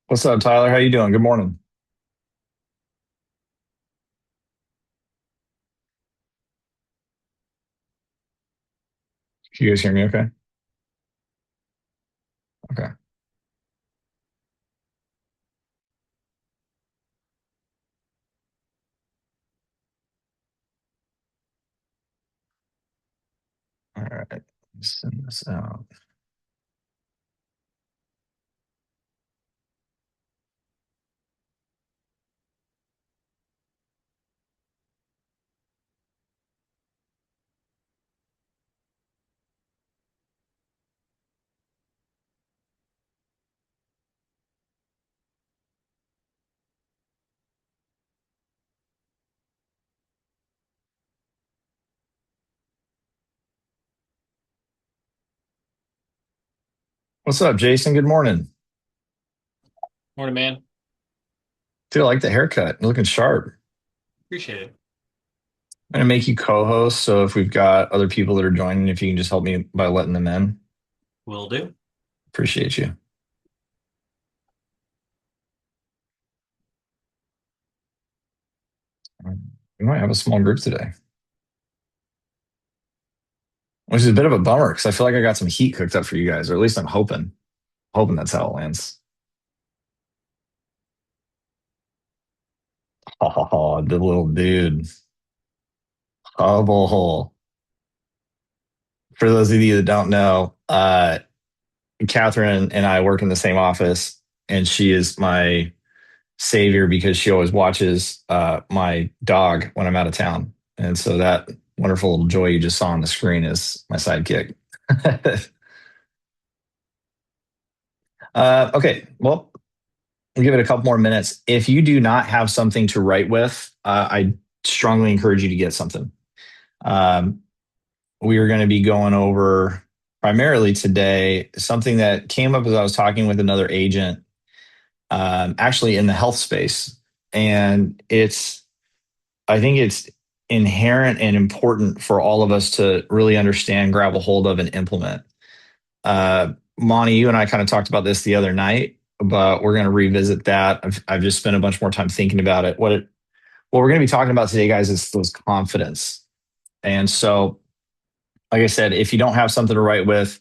What's up, Tyler? How you doing? Good morning. Can you guys hear me okay? Okay. All right. Send this out. What's up, Jason? Good morning. Morning, man. Dude, I like the haircut. You're looking sharp. Appreciate it. I'm gonna make you co-host. So if we've got other people that are joining, if you can just help me by letting them in, Will do. appreciate you. We might have a small group today, which is a bit of a bummer because I feel like I got some heat cooked up for you guys, or at least I'm hoping that's how it lands. Oh, the little dude. Oh, for those of you that don't know, Catherine and I work in the same office, and she is my savior because she always watches my dog when I'm out of town. And so that wonderful little joy you just saw on the screen is my sidekick. Okay, well, we'll give it a couple more minutes. If you do not have something to write with, I strongly encourage you to get something. Um, we are going to be going over primarily today something that came up as I was talking with another agent actually in the health space. And I think it's inherent and important for all of us to really understand, grab a hold of, and implement. Monty, you and I kind of talked about this the other night, but we're going to revisit that. I've just spent a bunch more time thinking about it. What we're going to be talking about today, guys, is confidence. And so, like I said, if you don't have something to write with,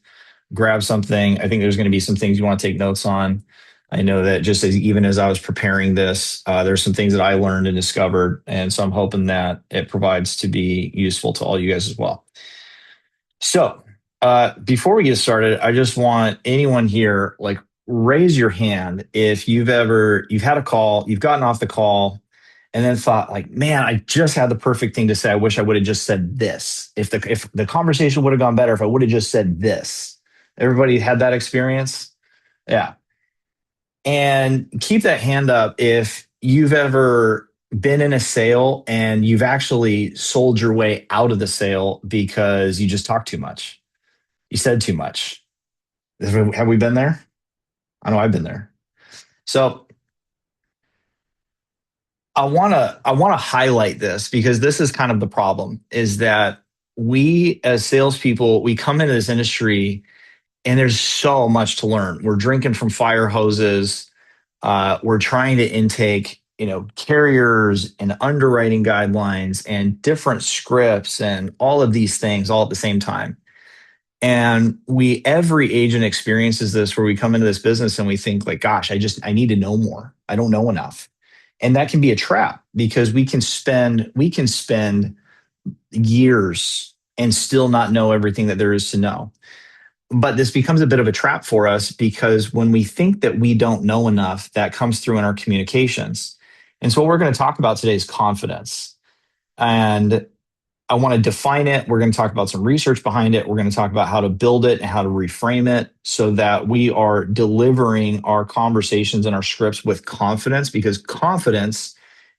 grab something. I think there's going to be some things you want to take notes on. I know that just as even as I was preparing this, there's some things that I learned and discovered, and so I'm hoping that it provides to be useful to all you guys as well. So, before we get started, I just want anyone here like raise your hand if you've had a call, you've gotten off the call, and then thought like, man, I just had the perfect thing to say. I wish I would have just said this. If the conversation would have gone better if I would have just said this. Everybody had that experience? Yeah. And keep that hand up if you've ever been in a sale and you've actually sold your way out of the sale because you just talked too much. You said too much. Have we been there? I know I've been there. So I want to highlight this because this is kind of the problem is that we as salespeople, we come into this industry and there's so much to learn. We're drinking from fire hoses. We're trying to intake, carriers and underwriting guidelines and different scripts and all of these things all at the same time. And every agent experiences this where we come into this business and we think like, gosh, I need to know more. I don't know enough. And that can be a trap because we can spend years and still not know everything that there is to know. But this becomes a bit of a trap for us because when we think that we don't know enough, that comes through in our communications. And so, what we're going to talk about today is confidence. And I want to define it. We're going to talk about some research behind it. We're going to talk about how to build it and how to reframe it so that we are delivering our conversations and our scripts with confidence because confidence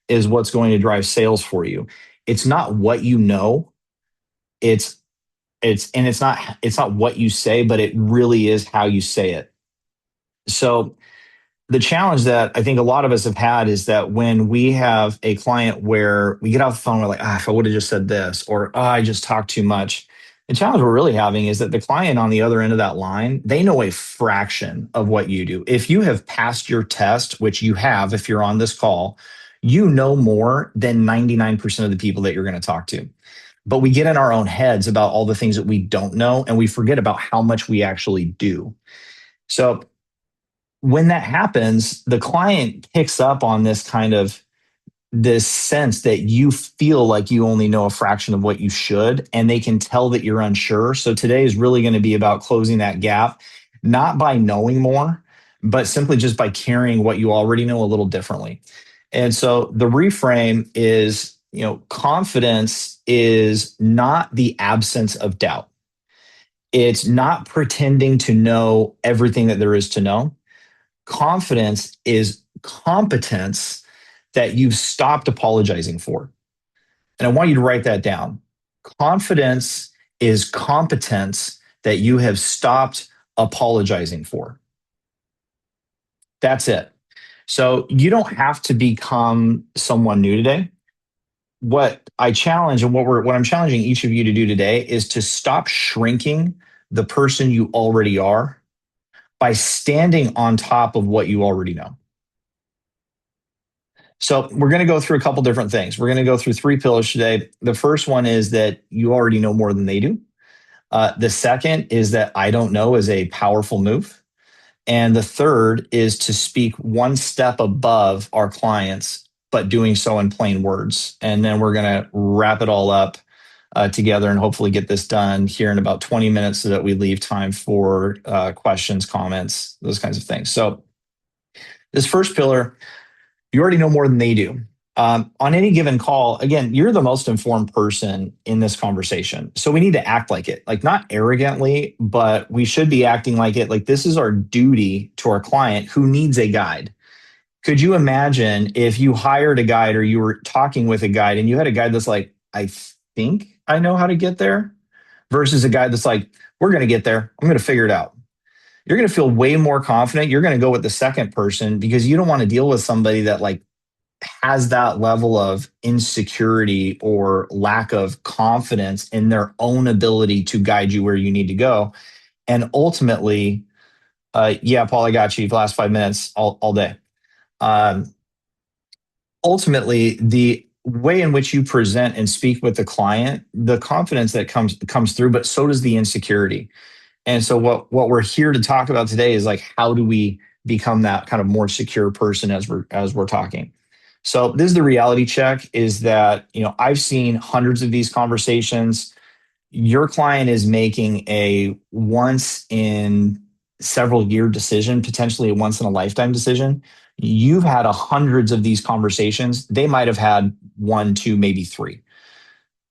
is what's going to drive sales for you. It's not what you know, it's it's not what you say, but it really is how you say it. So the challenge that I think a lot of us have had is that when we have a client where we get off the phone, we're like, if I would have just said this, or I just talked too much. The challenge we're really having is that the client on the other end of that line, they know a fraction of what you do. If you have passed your test, which you have if you're on this call, you know more than 99% of the people that you're going to talk to. But we get in our own heads about all the things that we don't know, and we forget about how much we actually do. So when that happens, the client picks up on this sense that you feel like you only know a fraction of what you should, and they can tell that you're unsure. So today is really going to be about closing that gap, not by knowing more, but simply just by carrying what you already know a little differently. And so the reframe is, confidence is not the absence of doubt. It's not pretending to know everything that there is to know. Confidence is competence that you've stopped apologizing for. And I want you to write that down. Confidence is competence that you have stopped apologizing for. That's it. So you don't have to become someone new today. What I challenge and what I'm challenging each of you to do today is to stop shrinking the person you already are by standing on top of what you already know. So we're going to go through a couple different things. We're going to go through 3 pillars today. The first one is that you already know more than they do. The second is that I don't know is a powerful move. And the third is to speak one step above our clients, but doing so in plain words. And then we're going to wrap it all up together and hopefully get this done here in about 20 minutes so that we leave time for questions, comments, those kinds of things. So this first pillar, you already know more than they do. On any given call, again, you're the most informed person in this conversation. So we need to act like it, like not arrogantly, but we should be acting like it. Like this is our duty to our client who needs a guide. Could you imagine if you hired a guide or you were talking with a guide and you had a guide that's like, I think I know how to get there, versus a guide that's like, we're going to get there. I'm going to figure it out. You're going to feel way more confident. You're going to go with the second person because you don't want to deal with somebody that like has that level of insecurity or lack of confidence in their own ability to guide you where you need to go. And ultimately, yeah, Paul, I got you for the last 5 minutes all day. Ultimately, the way in which you present and speak with the client, the confidence that comes through, but so does the insecurity. And so what we're here to talk about today is like, how do we become that kind of more secure person as we're talking? So this is the reality check, is that, I've seen hundreds of these conversations. Your client is making a once in several year decision, potentially a once in a lifetime decision. You've had hundreds of these conversations. They might have had 1, 2, maybe 3,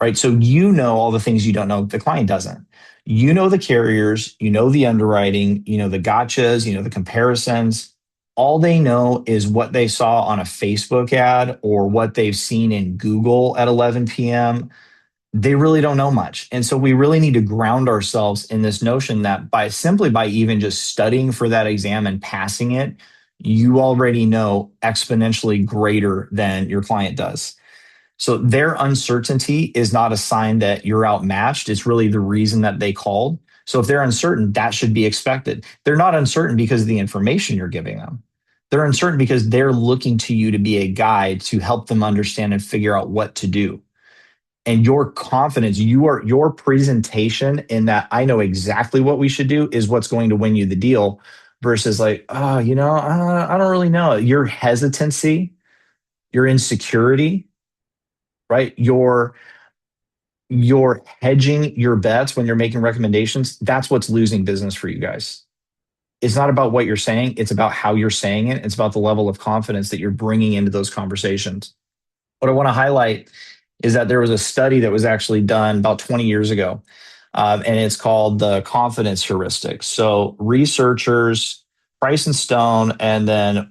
right? So you know all the things you don't know. The client doesn't. You know the carriers, you know the underwriting, you know the gotchas, you know the comparisons. All they know is what they saw on a Facebook ad or what they've seen in Google at 11 p.m. They really don't know much. And so we really need to ground ourselves in this notion that by even just studying for that exam and passing it, you already know exponentially greater than your client does. So their uncertainty is not a sign that you're outmatched. It's really the reason that they called. So if they're uncertain, that should be expected. They're not uncertain because of the information you're giving them. They're uncertain because they're looking to you to be a guide to help them understand and figure out what to do. And your confidence, your presentation in that I know exactly what we should do is what's going to win you the deal, versus like, I don't really know. Your hesitancy, your insecurity, right? You're hedging your bets when you're making recommendations. That's what's losing business for you guys. It's not about what you're saying. It's about how you're saying it. It's about the level of confidence that you're bringing into those conversations. What I want to highlight is that there was a study that was actually done about 20 years ago, and it's called the confidence heuristic. So researchers, Price and Stone, and then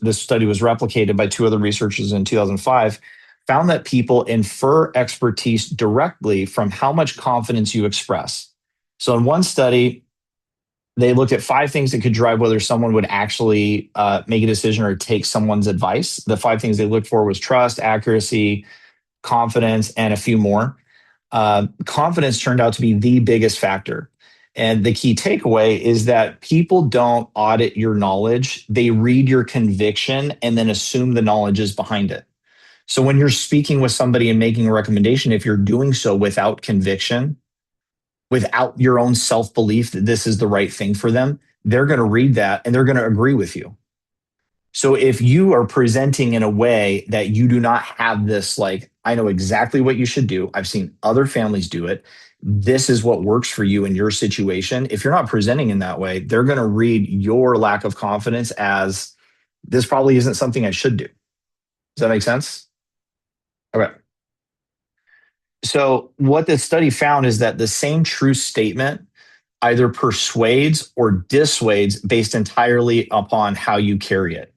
this study was replicated by 2 other researchers in 2005, found that people infer expertise directly from how much confidence you express. So in one study, they looked at 5 things that could drive whether someone would actually make a decision or take someone's advice. The 5 things they looked for was trust, accuracy, confidence, and a few more. Confidence turned out to be the biggest factor. And the key takeaway is that people don't audit your knowledge. They read your conviction and then assume the knowledge is behind it. So when you're speaking with somebody and making a recommendation, if you're doing so without conviction, without your own self belief that this is the right thing for them, they're going to read that and they're going to agree with you. So if you are presenting in a way that you do not have this, like, I know exactly what you should do, I've seen other families do it, this is what works for you in your situation. If you're not presenting in that way, they're going to read your lack of confidence as this probably isn't something I should do. Does that make sense? Okay. So, what the study found is that the same true statement either persuades or dissuades based entirely upon how you carry it.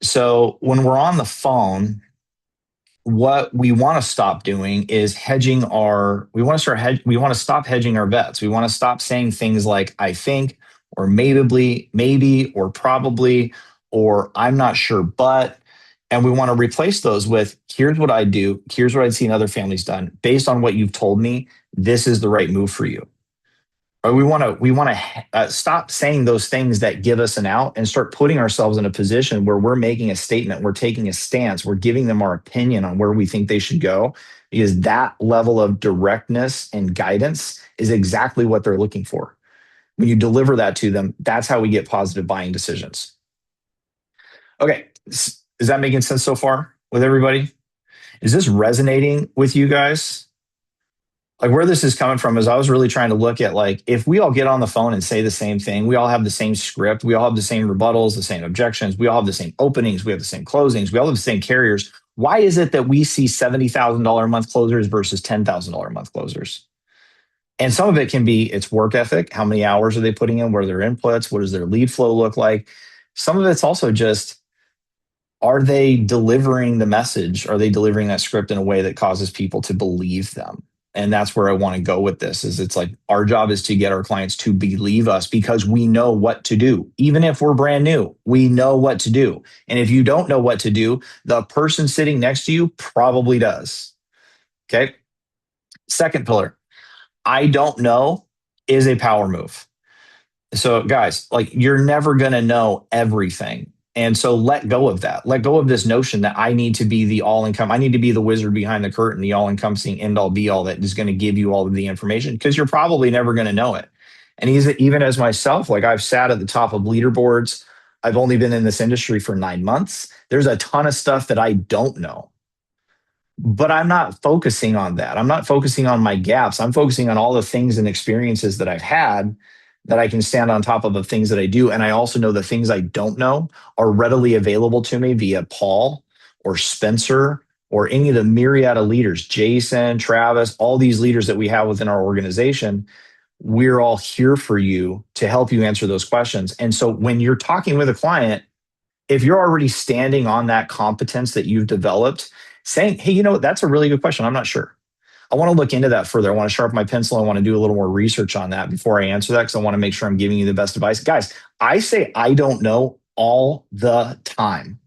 So, when we're on the phone, what we want to stop doing is hedging our we want to stop hedging our bets. We want to stop saying things like I think or maybe or probably or I'm not sure but, and we want to replace those with here's what I do, here's what I'd seen other families done based on what you've told me, this is the right move for you. Or we want to stop saying those things that give us an out and start putting ourselves in a position where we're making a statement, we're taking a stance, we're giving them our opinion on where we think they should go, because that level of directness and guidance is exactly what they're looking for. When you deliver that to them, that's how we get positive buying decisions. Okay, is that making sense so far with everybody? Is this resonating with you guys? Like, where this is coming from is I was really trying to look at, like, if we all get on the phone and say the same thing, we all have the same script, we all have the same rebuttals, the same objections, we all have the same openings, we have the same closings, we all have the same carriers. Why is it that we see $70,000 a month closers versus $10,000 a month closers? And some of it can be it's work ethic. How many hours are they putting in? What are their inputs? What does their lead flow look like? Some of it's also just, are they delivering the message? Are they delivering that script in a way that causes people to believe them? And that's where I want to go with this. Is it's like our job is to get our clients to believe us because we know what to do. Even if we're brand new, we know what to do. And if you don't know what to do, the person sitting next to you probably does. Okay. Second pillar, I don't know, is a power move. So, guys, like, you're never going to know everything. And so let go of that. Let go of this notion that I need to be the I need to be the wizard behind the curtain, the all encompassing end all be all that is going to give you all of the information, because you're probably never going to know it. And even as myself, like, I've sat at the top of leaderboards. I've only been in this industry for 9 months. There's a ton of stuff that I don't know, but I'm not focusing on that. I'm not focusing on my gaps. I'm focusing on all the things and experiences that I've had that I can stand on top of the things that I do. And I also know the things I don't know are readily available to me via Paul or Spencer or any of the myriad of leaders, Jason, Travis, all these leaders that we have within our organization. We're all here for you to help you answer those questions. And so when you're talking with a client, if you're already standing on that competence that you've developed, saying, hey, that's a really good question, I'm not sure, I want to look into that further. I want to sharpen my pencil. I want to do a little more research on that before I answer that, because I want to make sure I'm giving you the best advice. Guys, I say I don't know all the time.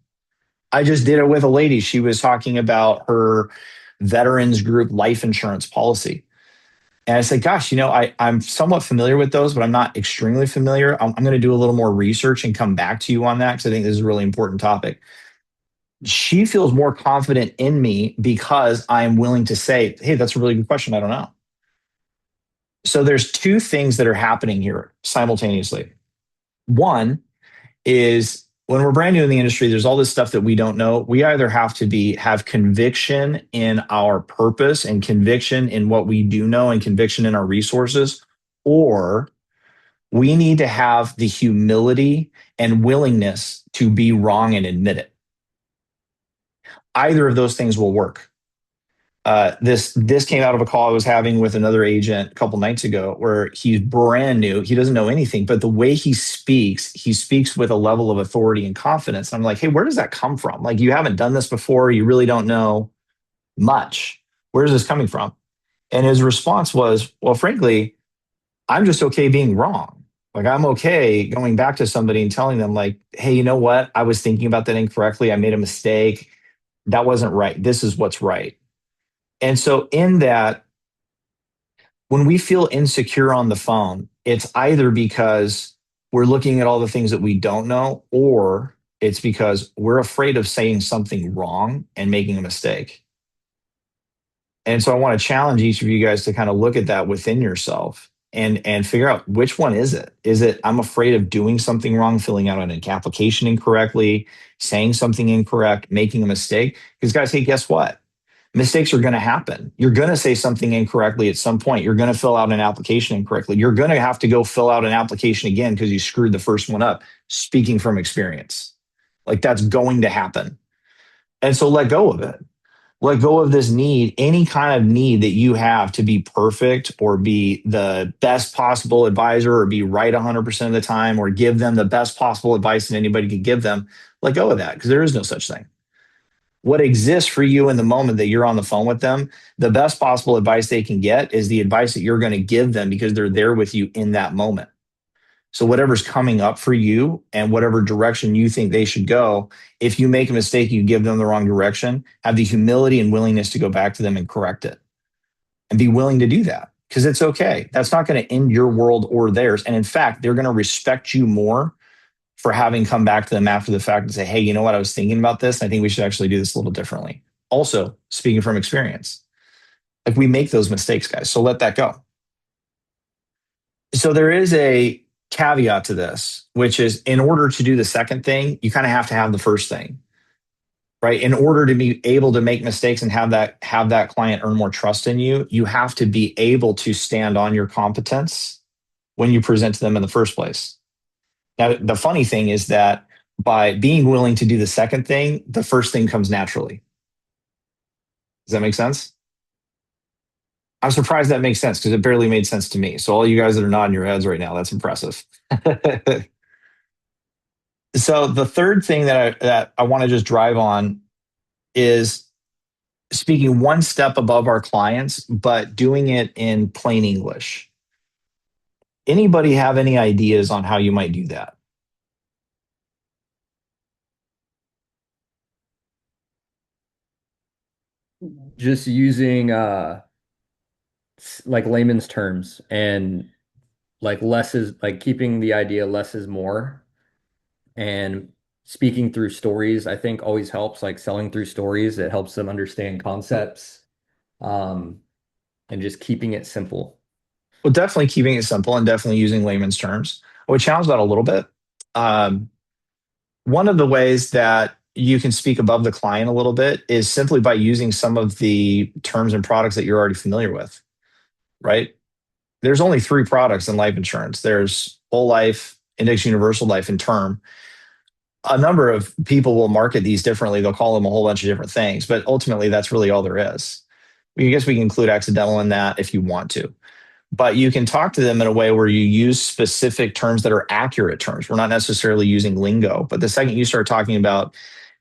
I just did it with a lady. She was talking about her veterans group life insurance policy. And I said, gosh, I'm somewhat familiar with those, but I'm not extremely familiar. I'm going to do a little more research and come back to you on that, because I think this is a really important topic. She feels more confident in me because I am willing to say, hey, that's a really good question, I don't know. So there's two things that are happening here simultaneously. One is, when we're brand new in the industry, there's all this stuff that we don't know. We either have to have conviction in our purpose and conviction in what we do know and conviction in our resources, or we need to have the humility and willingness to be wrong and admit it. Either of those things will work. This came out of a call I was having with another agent a couple nights ago, where he's brand new. He doesn't know anything, but the way he speaks with a level of authority and confidence. I'm like, hey, where does that come from? Like, you haven't done this before. You really don't know much. Where's this coming from? And his response was, well, frankly, I'm just okay being wrong. Like, I'm okay going back to somebody and telling them, like, hey, you know what? I was thinking about that incorrectly. I made a mistake. That wasn't right. This is what's right. And so in that, when we feel insecure on the phone, it's either because we're looking at all the things that we don't know, or it's because we're afraid of saying something wrong and making a mistake. And so I want to challenge each of you guys to kind of look at that within yourself and figure out, which one is it? Is it I'm afraid of doing something wrong, filling out an application incorrectly, saying something incorrect, making a mistake? Because guys, hey, guess what? Mistakes are going to happen. You're going to say something incorrectly at some point. You're going to fill out an application incorrectly. You're going to have to go fill out an application again because you screwed the first one up. Speaking from experience, like that's going to happen. And so let go of it. Let go of this need, any kind of need that you have to be perfect or be the best possible advisor or be right 100% of the time or give them the best possible advice that anybody could give them. Let go of that, because there is no such thing. What exists for you in the moment that you're on the phone with them, the best possible advice they can get is the advice that you're going to give them because they're there with you in that moment. So whatever's coming up for you and whatever direction you think they should go, if you make a mistake, you give them the wrong direction, have the humility and willingness to go back to them and correct it and be willing to do that, because it's okay. That's not going to end your world or theirs. And in fact, they're going to respect you more for having come back to them after the fact and say, hey, you know what? I was thinking about this. And I think we should actually do this a little differently. Also, speaking from experience, like we make those mistakes, guys. So let that go. So there is a caveat to this, which is in order to do the second thing, you kind of have to have the first thing, right? In order to be able to make mistakes and have that client earn more trust in you, you have to be able to stand on your competence when you present to them in the first place. Now, the funny thing is that by being willing to do the second thing, the first thing comes naturally. Does that make sense? I'm surprised that makes sense because it barely made sense to me. So all you guys that are nodding your heads right now, that's impressive. So the third thing that I want to just drive on is speaking one step above our clients, but doing it in plain English. Anybody have any ideas on how you might do that? Just using like layman's terms, and like less is like keeping the idea less is more, and speaking through stories I think always helps, like selling through stories. It helps them understand concepts, um and just keeping it simple. Well, definitely keeping it simple and definitely using layman's terms. I would challenge that a little bit. Um, One of the ways that you can speak above the client a little bit is simply by using some of the terms and products that you're already familiar with, right? There's only three products in life insurance. There's whole life, index universal life, and term. A number of people will market these differently. They'll call them a whole bunch of different things, but ultimately that's really all there is. I guess we can include accidental in that if you want to, but you can talk to them in a way where you use specific terms that are accurate terms. We're not necessarily using lingo, but the second you start talking about,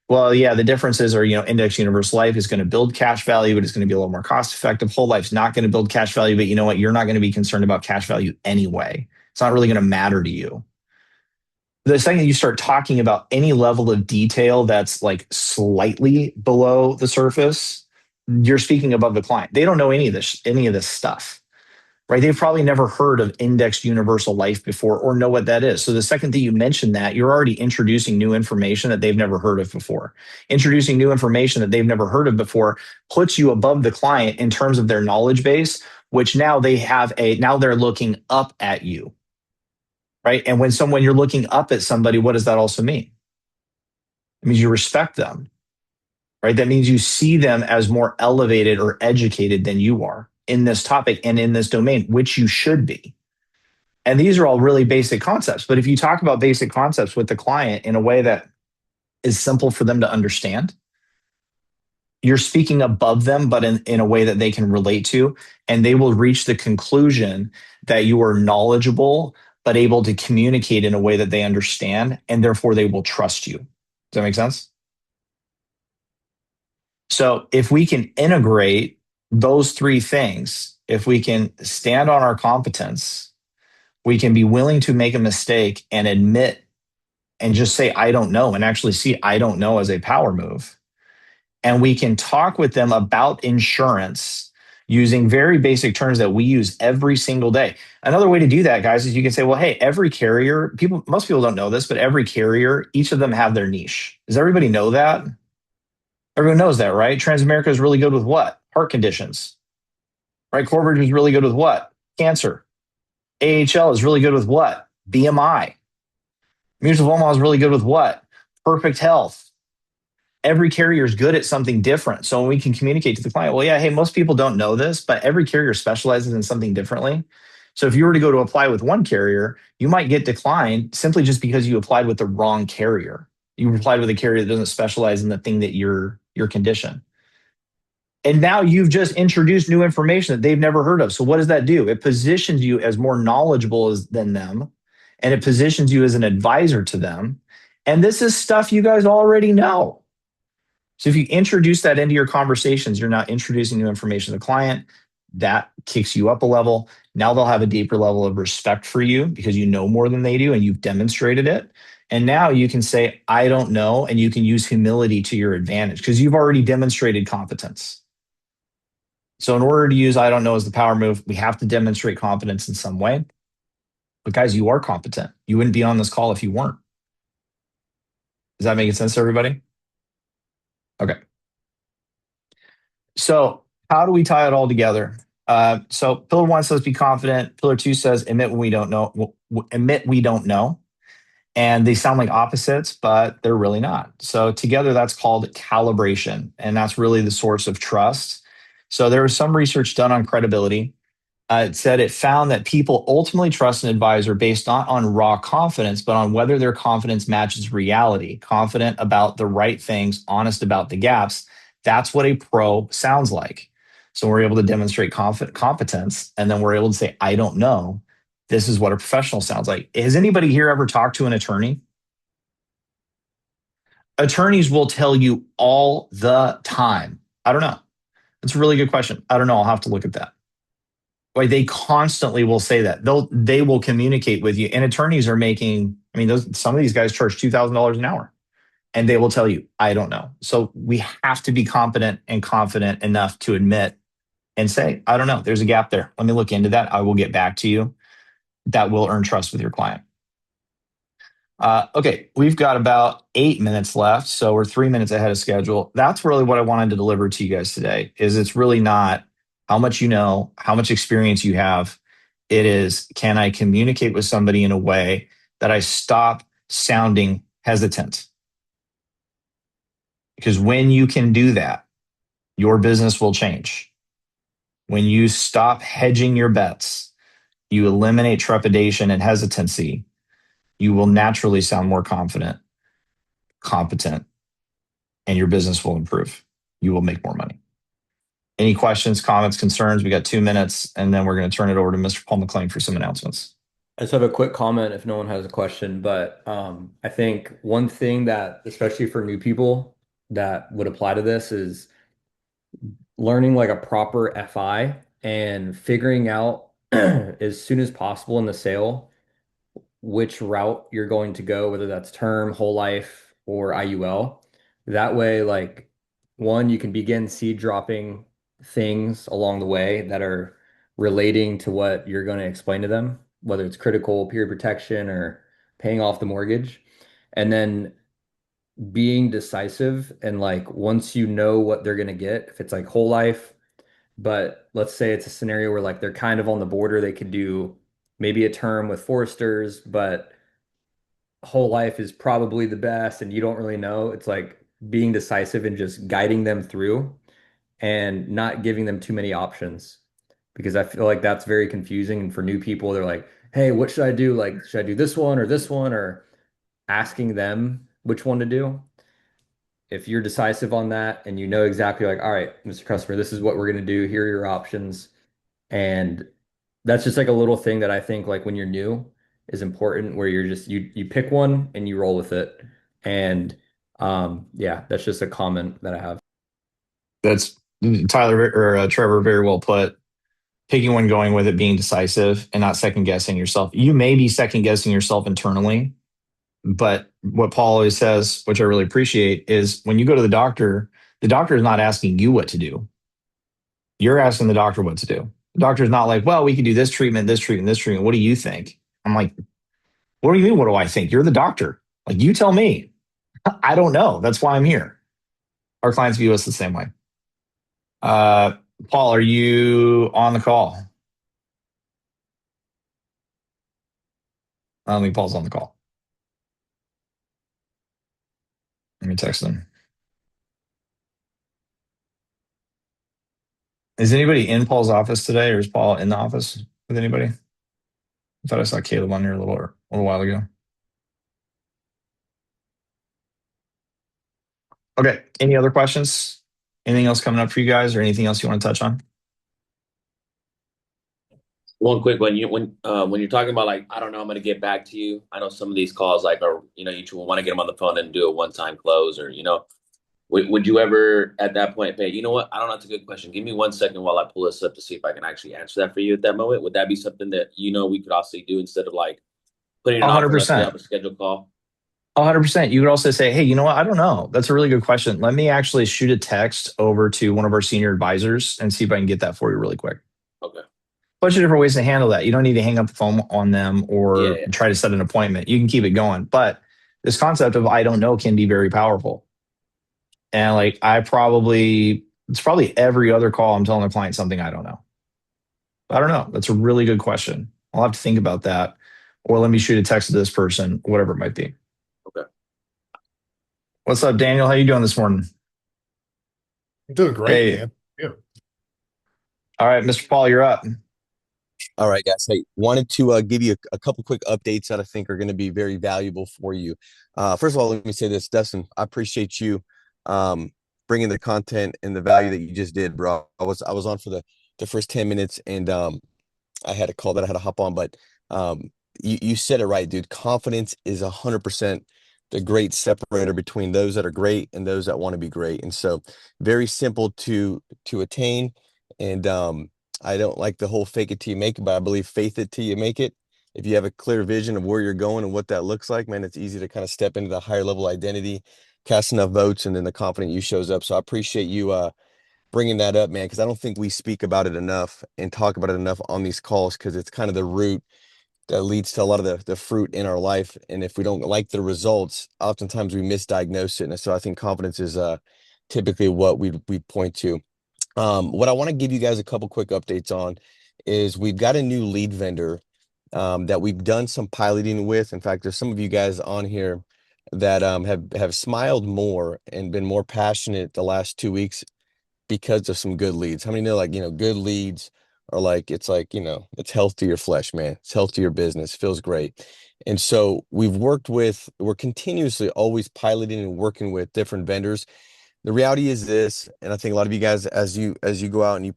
well, yeah, the differences are, index universal life is going to build cash value, but it's going to be a little more cost effective. Whole life's not going to build cash value, but you know what? You're not going to be concerned about cash value anyway. It's not really going to matter to you. The second you start talking about any level of detail that's like slightly below the surface, you're speaking above the client. They don't know any of this stuff, right? They've probably never heard of indexed universal life before or know what that is. So the second that you mention that, you're already introducing new information that they've never heard of before. Introducing new information that they've never heard of before puts you above the client in terms of their knowledge base, which now now they're looking up at you, right? And when you're looking up at somebody, what does that also mean? It means you respect them, right? That means you see them as more elevated or educated than you are in this topic and in this domain, which you should be. And these are all really basic concepts. But if you talk about basic concepts with the client in a way that is simple for them to understand, you're speaking above them, but in a way that they can relate to, and they will reach the conclusion that you are knowledgeable, but able to communicate in a way that they understand, and therefore they will trust you. Does that make sense? So if we can integrate those three things, if we can stand on our competence, we can be willing to make a mistake and admit and just say, I don't know, and actually see I don't know as a power move. And we can talk with them about insurance using very basic terms that we use every single day. Another way to do that, guys, is you can say, well, hey, every carrier, most people don't know this, but every carrier, each of them have their niche. Does everybody know that? Everyone knows that, right? Transamerica is really good with what? Heart conditions, right? Corebridge is really good with what? Cancer. AHL is really good with what? BMI. Mutual of Omaha is really good with what? Perfect health. Every carrier is good at something different. So when we can communicate to the client, well, yeah, hey, most people don't know this, but every carrier specializes in something differently. So if you were to go to apply with one carrier, you might get declined simply just because you applied with the wrong carrier. You applied with a carrier that doesn't specialize in the thing that your condition. And now you've just introduced new information that they've never heard of. So what does that do? It positions you as more knowledgeable than them, and it positions you as an advisor to them. And this is stuff you guys already know. So if you introduce that into your conversations, you're not introducing new information to the client. That kicks you up a level. Now they'll have a deeper level of respect for you because you know more than they do and you've demonstrated it. And now you can say, I don't know, and you can use humility to your advantage because you've already demonstrated competence. So in order to use I don't know as the power move, we have to demonstrate competence in some way. But guys, you are competent. You wouldn't be on this call if you weren't. Does that make sense to everybody? Okay. So how do we tie it all together? So pillar 1 says be confident. Pillar 2 says admit when we don't know. Admit we don't know. And they sound like opposites, but they're really not. So together, that's called calibration, and that's really the source of trust. So there was some research done on credibility. It said it found that people ultimately trust an advisor based not on raw confidence, but on whether their confidence matches reality, confident about the right things, honest about the gaps. That's what a pro sounds like. So we're able to demonstrate competence, and then we're able to say, I don't know. This is what a professional sounds like. Has anybody here ever talked to an attorney? Attorneys will tell you all the time. I don't know. That's a really good question. I don't know. I'll have to look at that. Like they constantly will say that. They will communicate with you. And attorneys are making, I mean, some of these guys charge $2,000 an hour. And they will tell you, I don't know. So we have to be competent and confident enough to admit and say, I don't know. There's a gap there. Let me look into that. I will get back to you. That will earn trust with your client. Okay, we've got about 8 minutes left, so we're 3 minutes ahead of schedule. That's really what I wanted to deliver to you guys today. Is it's really not how much you know, how much experience you have. It is, can I communicate with somebody in a way that I stop sounding hesitant? Because when you can do that, your business will change. When you stop hedging your bets, you eliminate trepidation and hesitancy, you will naturally sound more confident, competent, and your business will improve. You will make more money. Any questions, comments, concerns? We got 2 minutes, and then we're going to turn it over to Mr. Paul McLean for some announcements. I just have a quick comment if no one has a question, but I think one thing that, especially for new people that would apply to this is learning like a proper FI and figuring out as soon as possible in the sale which route you're going to go, whether that's term, whole life, or IUL. That way, like one, you can begin seed dropping things along the way that are relating to what you're going to explain to them, whether it's critical period protection or paying off the mortgage. And then being decisive and like once you know what they're going to get, if it's like whole life, but let's say it's a scenario where like they're kind of on the border, they could do maybe a term with Foresters, but whole life is probably the best and you don't really know. It's like being decisive and just guiding them through and not giving them too many options because I feel like that's very confusing. And for new people, they're like, hey, what should I do? Like, should I do this one or this one? Or asking them which one to do. If you're decisive on that and you know exactly like, all right, Mr. Customer, this is what we're going to do. Here are your options. And that's just like a little thing that I think like when you're new is important where you're just you pick one and you roll with it. And yeah, that's just a comment that I have. That's Tyler or Trevor, very well put. Picking one, going with it, being decisive, and not second guessing yourself. You may be second guessing yourself internally, but what Paul always says, which I really appreciate, is when you go to the doctor is not asking you what to do. You're asking the doctor what to do. The doctor's not like, well, we can do this treatment, this treatment, this treatment. What do you think? I'm like, what do you mean? What do I think? You're the doctor. Like, you tell me. I don't know. That's why I'm here. Our clients view us the same way. Uh, Paul, are you on the call? I don't think Paul's on the call. Let me text him. Is anybody in Paul's office today, or is Paul in the office with anybody? I thought I saw Caleb on there a little while ago. Okay. Any other questions? Anything else coming up for you guys, or anything else you want to touch on? One quick one. When you're talking about like, I don't know, I'm gonna get back to you. I know some of these calls like are, you want to get them on the phone and do a one-time close, or would you ever at that point pay, you know what? I don't know, that's a good question. Give me 1 second while I pull this up to see if I can actually answer that for you at that moment. Would that be something that we could also do instead of like putting an offer up, we 100%. have a scheduled call? 100%. You could also say, hey, you know what? I don't know. That's a really good question. Let me actually shoot a text over to one of our senior advisors and see if I can get that for you really quick. Okay. Bunch of different ways to handle that. You don't need to hang up the phone on them or Yeah. try to set an appointment. You can keep it going. But this concept of I don't know can be very powerful. And like it's probably every other call I'm telling a client something I don't know. I don't know. That's a really good question. I'll have to think about that. Or let me shoot a text to this person, whatever it might be. Okay. What's up, Daniel? How you doing this morning? I'm doing great, Hey. man. Yeah. All right, Mr. Paul, you're up. All right, guys. Hey, wanted to give you a couple quick updates that I think are going to be very valuable for you. First of all, let me say this, Dustin. I appreciate you bringing the content and the value that you just did, bro. I was on for the first 10 minutes, and I had a call that I had to hop on, but you said it right, dude. Confidence is 100% the great separator between those that are great and those that want to be great, and so very simple to attain. And I don't like the whole fake it till you make it, but I believe faith it till you make it. If you have a clear vision of where you're going and what that looks like, man, it's easy to kind of step into the higher level identity, cast enough votes, and then the confident you shows up. So I appreciate you bringing that up, man, because I don't think we speak about it enough and talk about it enough on these calls, because it's kind of the root that leads to a lot of the fruit in our life. And if we don't like the results, oftentimes we misdiagnose it. And so I think confidence is typically what we point to. What I want to give you guys a couple quick updates on is we've got a new lead vendor that we've done some piloting with. In fact, there's some of you guys on here that have smiled more and been more passionate the last 2 weeks because of some good leads. How many know, like, good leads are like, it's like, it's health to your flesh, man. It's health to your business. Feels great. And so we're continuously always piloting and working with different vendors. The reality is this, and I think a lot of you guys, as you go out and you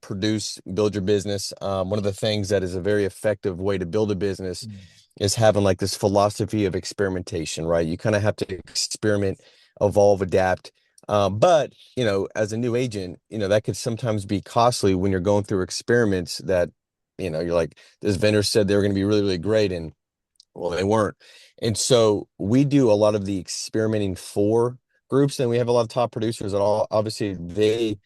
build your business, one of the things that is a very effective way to build a business is having like this philosophy of experimentation, right? You kind of have to experiment, evolve, adapt. But as a new agent, that could sometimes be costly when you're going through experiments that, you're like, this vendor said they were going to be really, really great, and well, they weren't. And so we do a lot of the experimenting for groups, and we have a lot of top producers that all obviously they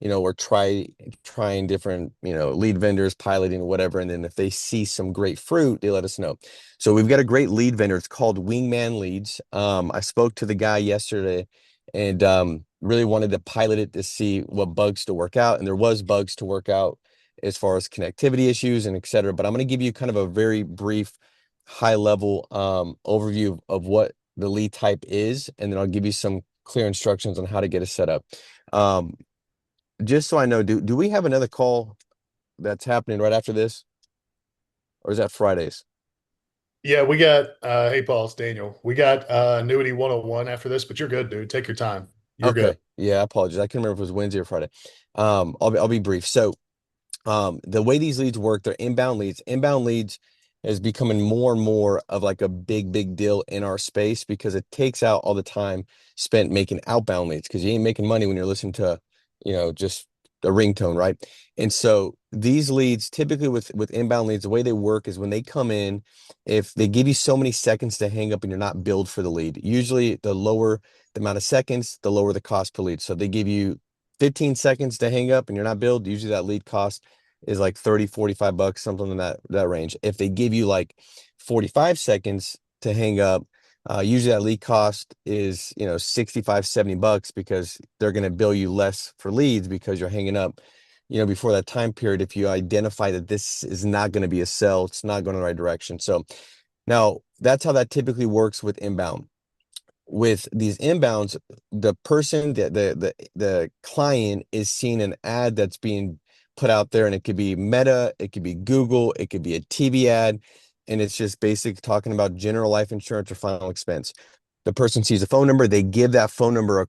are trying different lead vendors, piloting whatever, and then if they see some great fruit, they let us know. So we've got a great lead vendor. It's called Wingman Leads. I spoke to the guy yesterday and really wanted to pilot it to see what bugs to work out, and there was bugs to work out as far as connectivity issues and etc. But I'm going to give you kind of a very brief high level overview of what the lead type is, and then I'll give you some clear instructions on how to get it set up. Just so I know, do we have another call that's happening right after this, or is that Fridays? Yeah, we got hey Paul, it's Daniel. We got annuity 101 after this, but you're good, dude. Take your time. You're Okay. good. Yeah, I apologize. I can't remember if it was Wednesday or Friday. I'll be brief. So the way these leads work, they're inbound leads. Inbound leads is becoming more and more of like a big deal in our space, because it takes out all the time spent making outbound leads, because you ain't making money when you're listening to, just a ringtone, right? And so these leads, typically with inbound leads, the way they work is when they come in, if they give you so many seconds to hang up and you're not billed for the lead, usually the lower the amount of seconds, the lower the cost per lead. So if they give you 15 seconds to hang up and you're not billed, usually that lead cost is like 30, 45 bucks, something in that range. If they give you like 45 seconds to hang up, usually that lead cost is, 65, 70 bucks because they're going to bill you less for leads because you're hanging up, before that time period. If you identify that this is not going to be a sell, it's not going in the right direction. So now that's how that typically works with inbound. With these inbounds, the person, the client is seeing an ad that's being put out there, and it could be Meta, it could be Google, it could be a TV ad, and it's just basic talking about general life insurance or final expense. The person sees a phone number, they give that phone number a